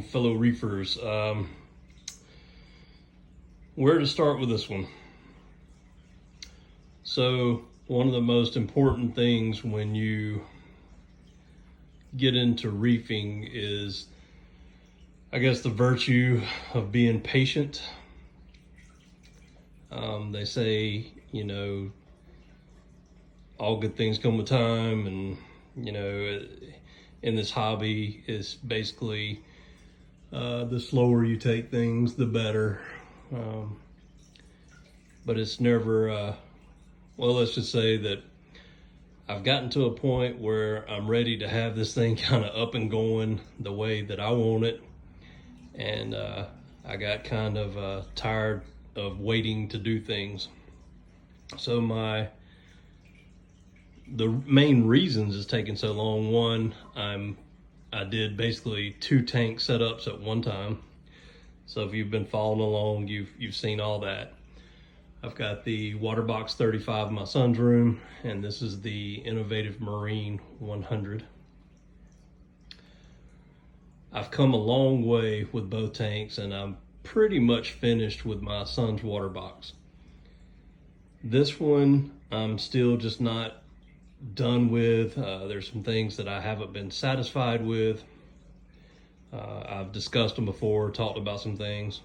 Hello, fellow reefers. Where to start with this one? So, one of the most important things when you get into reefing is, I guess, the virtue of being patient. They say, all good things come with time, and, in this hobby is basically the slower you take things, the better. But it's never, well, let's just say that I've gotten to a point where I'm ready to have this thing kind of up and going the way that I want it. And I got kind of tired of waiting to do things. So the main reasons it's taking so long, one, I did basically 2 tank setups at one time. So if you've been following along, you've seen all that. I've got the water box 35 in my son's room, and this is the Innovative Marine 100. I've come a long way with both tanks, and I'm pretty much finished with my son's water box. This one I'm still just not done with. There's some things that I haven't been satisfied with. I've discussed them before, talked about some things.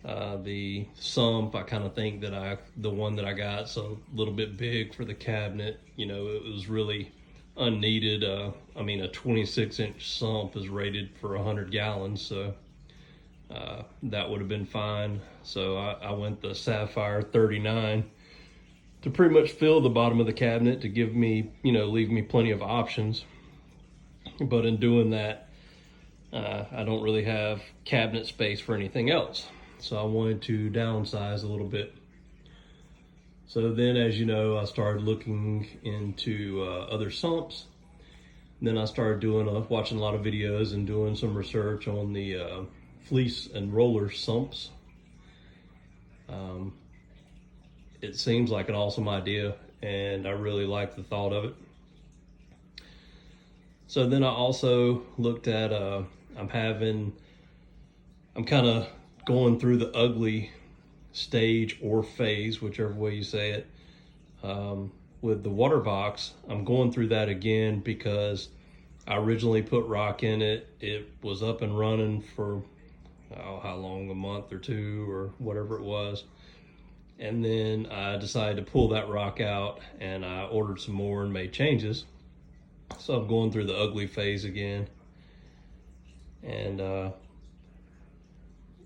The sump, I kind of think that the one that I got's a little bit big for the cabinet. It was really unneeded. A 26-inch sump is rated for 100 gallons, so that would have been fine. So I went the Sapphire 39 to pretty much fill the bottom of the cabinet to give me, leave me plenty of options. But in doing that, I don't really have cabinet space for anything else. So I wanted to downsize a little bit. So then, as you know, I started looking into other sumps. Then I started watching a lot of videos and doing some research on the fleece and roller sumps. It seems like an awesome idea, and I really like the thought of it. So then I also looked at, I'm kind of going through the ugly stage or phase, whichever way you say it. With the water box, I'm going through that again because I originally put rock in it. It was up and running for, how long, a month or 2 or whatever it was. And then I decided to pull that rock out, and I ordered some more and made changes. So I'm going through the ugly phase again. And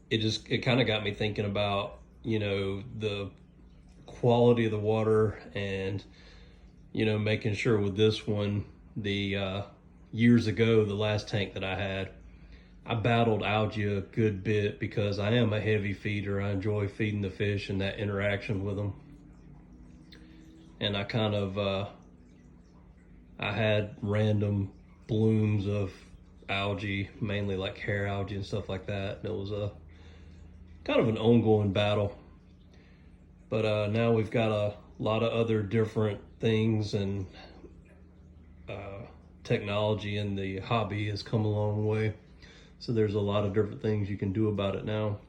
it kind of got me thinking about, the quality of the water, and, making sure with this one, years ago, the last tank that I had, I battled algae a good bit because I am a heavy feeder. I enjoy feeding the fish and that interaction with them. And I kind of, I had random blooms of algae, mainly like hair algae and stuff like that. And it was a kind of an ongoing battle. But now we've got a lot of other different things, and technology in the hobby has come a long way. So there's a lot of different things you can do about it now.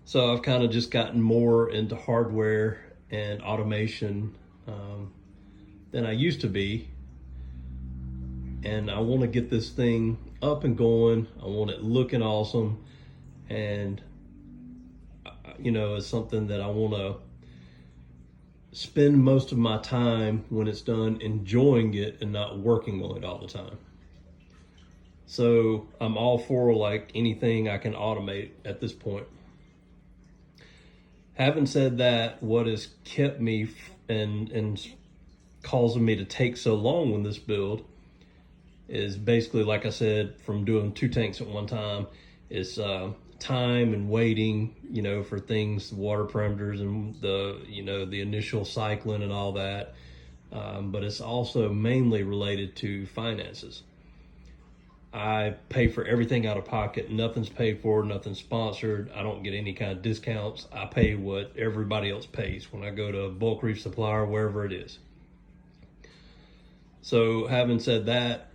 So I've kind of just gotten more into hardware and automation than I used to be. And I want to get this thing up and going. I want it looking awesome. And, it's something that I want to spend most of my time when it's done enjoying it and not working on it all the time. So I'm all for like anything I can automate at this point. Having said that, what has kept me and causing me to take so long on this build is basically, like I said, from doing 2 tanks at one time, is time and waiting, for things, water parameters, and the initial cycling and all that. But it's also mainly related to finances. I pay for everything out of pocket. Nothing's paid for, nothing's sponsored. I don't get any kind of discounts. I pay what everybody else pays when I go to a bulk reef supplier, wherever it is. So having said that,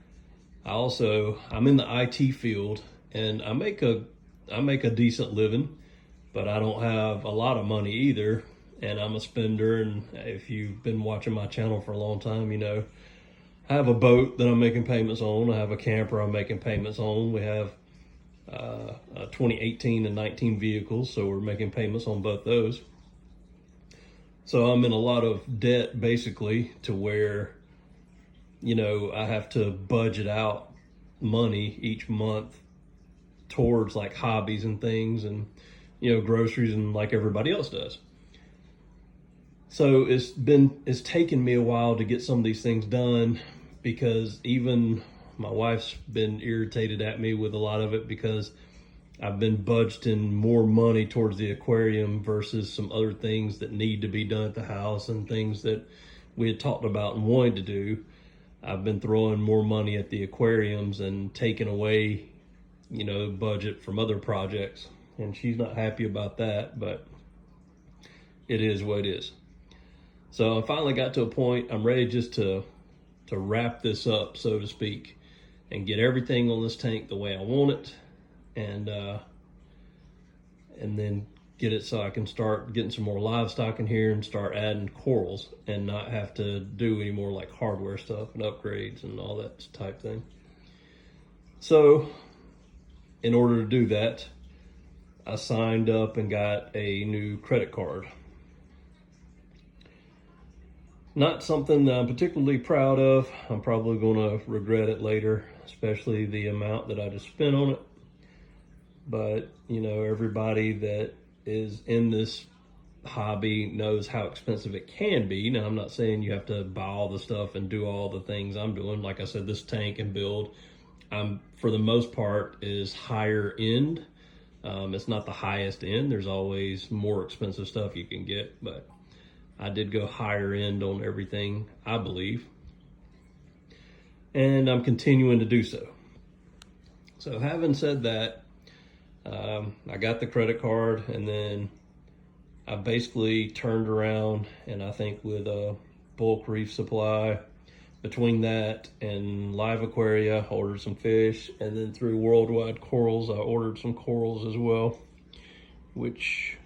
I'm in the IT field, and I make a decent living, but I don't have a lot of money either. And I'm a spender. And if you've been watching my channel for a long time, you know, I have a boat that I'm making payments on. I have a camper I'm making payments on. We have 2018 and 19 vehicles, so we're making payments on both those. So I'm in a lot of debt, basically, to where, you know, I have to budget out money each month towards like hobbies and things, and, you know, groceries, and like everybody else does. So it's taken me a while to get some of these things done, because even my wife's been irritated at me with a lot of it, because I've been budgeting more money towards the aquarium versus some other things that need to be done at the house and things that we had talked about and wanted to do. I've been throwing more money at the aquariums and taking away, you know, budget from other projects. And she's not happy about that, but it is what it is. So I finally got to a point, I'm ready just to wrap this up, so to speak, and get everything on this tank the way I want it, and then get it so I can start getting some more livestock in here and start adding corals and not have to do any more like hardware stuff and upgrades and all that type thing. So in order to do that, I signed up and got a new credit card. Not something that I'm particularly proud of. I'm probably going to regret it later, especially the amount that I just spent on it. But, you know, everybody that is in this hobby knows how expensive it can be. Now, I'm not saying you have to buy all the stuff and do all the things I'm doing. Like I said, this tank and build, for the most part, is higher end. It's not the highest end. There's always more expensive stuff you can get, but I did go higher end on everything, I believe. And I'm continuing to do so. So having said that, I got the credit card, and then I basically turned around, and I think with a bulk reef supply, between that and Live Aquaria, I ordered some fish, and then through Worldwide Corals, I ordered some corals as well, which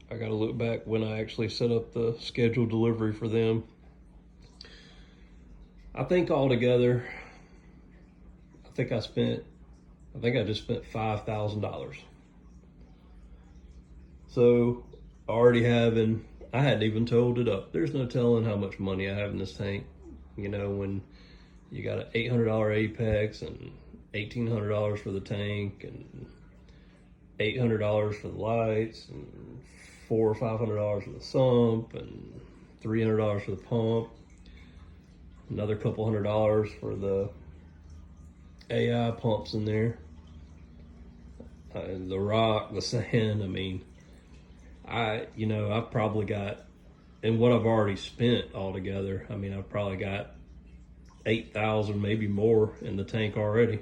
I gotta look back when I actually set up the scheduled delivery for them. I think altogether, I think I just spent $5,000. So I hadn't even totaled it up. There's no telling how much money I have in this tank. You know, when you got an $800 Apex and $1,800 for the tank and $800 for the lights and $400 or $500 for the sump and $300 for the pump, another couple $100 for the AI pumps in there, the rock, the sand. I mean, I've probably got, and what I've already spent altogether, I mean, I've probably got 8,000, maybe more in the tank already.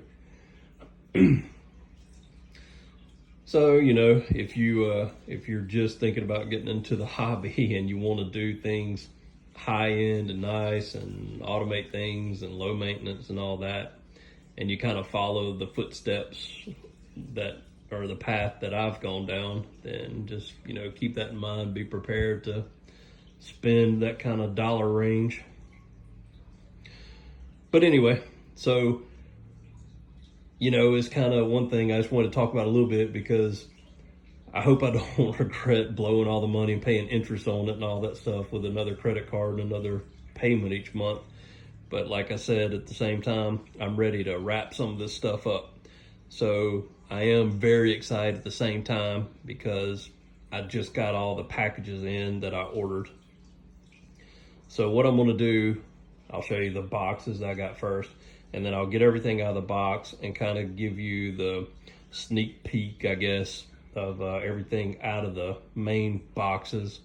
So, you know, if you're just thinking about getting into the hobby and you want to do things high end and nice and automate things and low maintenance and all that, and you kind of follow the footsteps that, or the path that I've gone down, then just, you know, keep that in mind. Be prepared to spend that kind of dollar range. But anyway, so, you know, it's kind of one thing I just wanted to talk about a little bit, because I hope I don't regret blowing all the money and paying interest on it and all that stuff with another credit card and another payment each month. But like I said, at the same time, I'm ready to wrap some of this stuff up. So I am very excited at the same time, because I just got all the packages in that I ordered. So what I'm going to do, I'll show you the boxes I got first, and then I'll get everything out of the box and kind of give you the sneak peek, I guess, of everything out of the main boxes.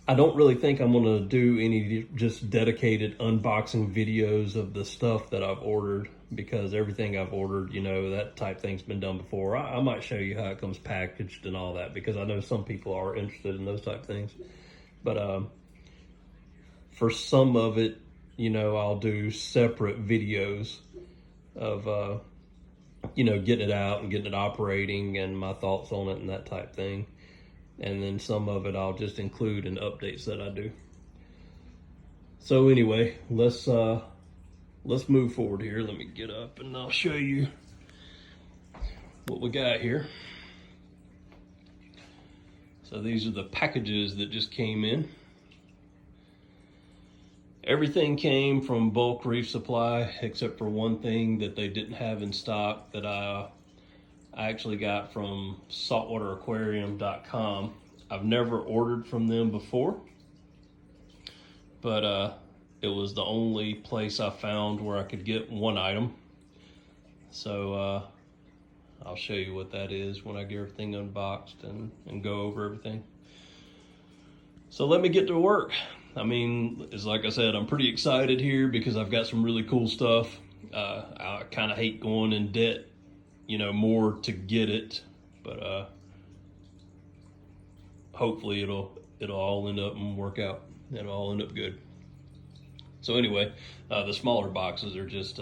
I don't really think I'm going to do any just dedicated unboxing videos of the stuff that I've ordered, because everything I've ordered, you know, that type thing's been done before. I might show you how it comes packaged and all that, because I know some people are interested in those type things. But for some of it, you know, I'll do separate videos of, you know, getting it out and getting it operating and my thoughts on it and that type thing. And then some of it I'll just include in updates that I do. So anyway, let's move forward here. Let me get up and I'll show you what we got here. So these are the packages that just came in. Everything came from Bulk Reef Supply except for one thing that they didn't have in stock that I actually got from saltwateraquarium.com. I've never ordered from them before, but it was the only place I found where I could get one item. So I'll show you what that is when I get everything unboxed and go over everything. So let me get to work. I mean, it's like I said, I'm pretty excited here because I've got some really cool stuff. I kind of hate going in debt, you know, more to get it, but hopefully it'll all end up and work out. It'll all end up good. So anyway, the smaller boxes are just,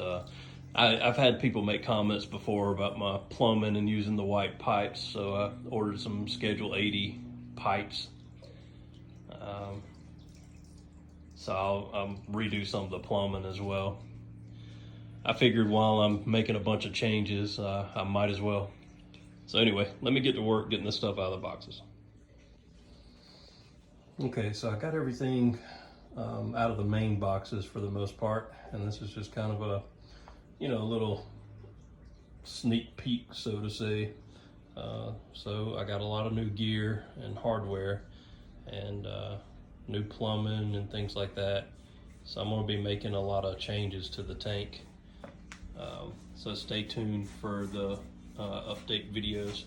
I've had people make comments before about my plumbing and using the white pipes, so I ordered some Schedule 80 pipes. So I'll redo some of the plumbing as well. I figured while I'm making a bunch of changes, I might as well. So anyway, let me get to work getting this stuff out of the boxes. Okay, so I got everything out of the main boxes for the most part, and this is just kind of a, you know, a little sneak peek, so to say. So I got a lot of new gear and hardware and new plumbing and things like that. So I'm going to be making a lot of changes to the tank. So stay tuned for the update videos.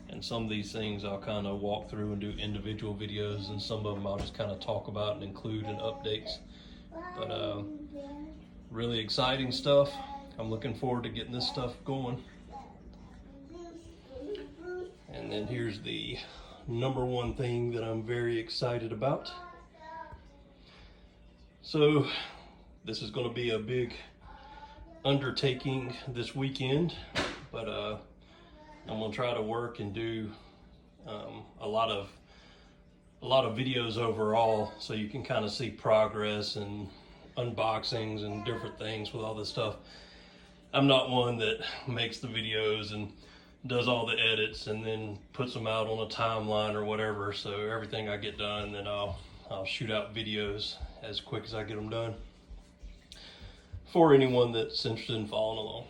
And some of these things I'll kind of walk through and do individual videos, and some of them I'll just kind of talk about and include in updates. But really exciting stuff. I'm looking forward to getting this stuff going. And then here's the number one thing that I'm very excited about. So this is going to be a big undertaking this weekend, but I'm going to try to work and do a lot of videos overall, so you can kind of see progress and unboxings and different things with all this stuff. I'm not one that makes the videos and does all the edits and then puts them out on a timeline or whatever. So everything I get done, then I'll shoot out videos as quick as I get them done for anyone that's interested in following along.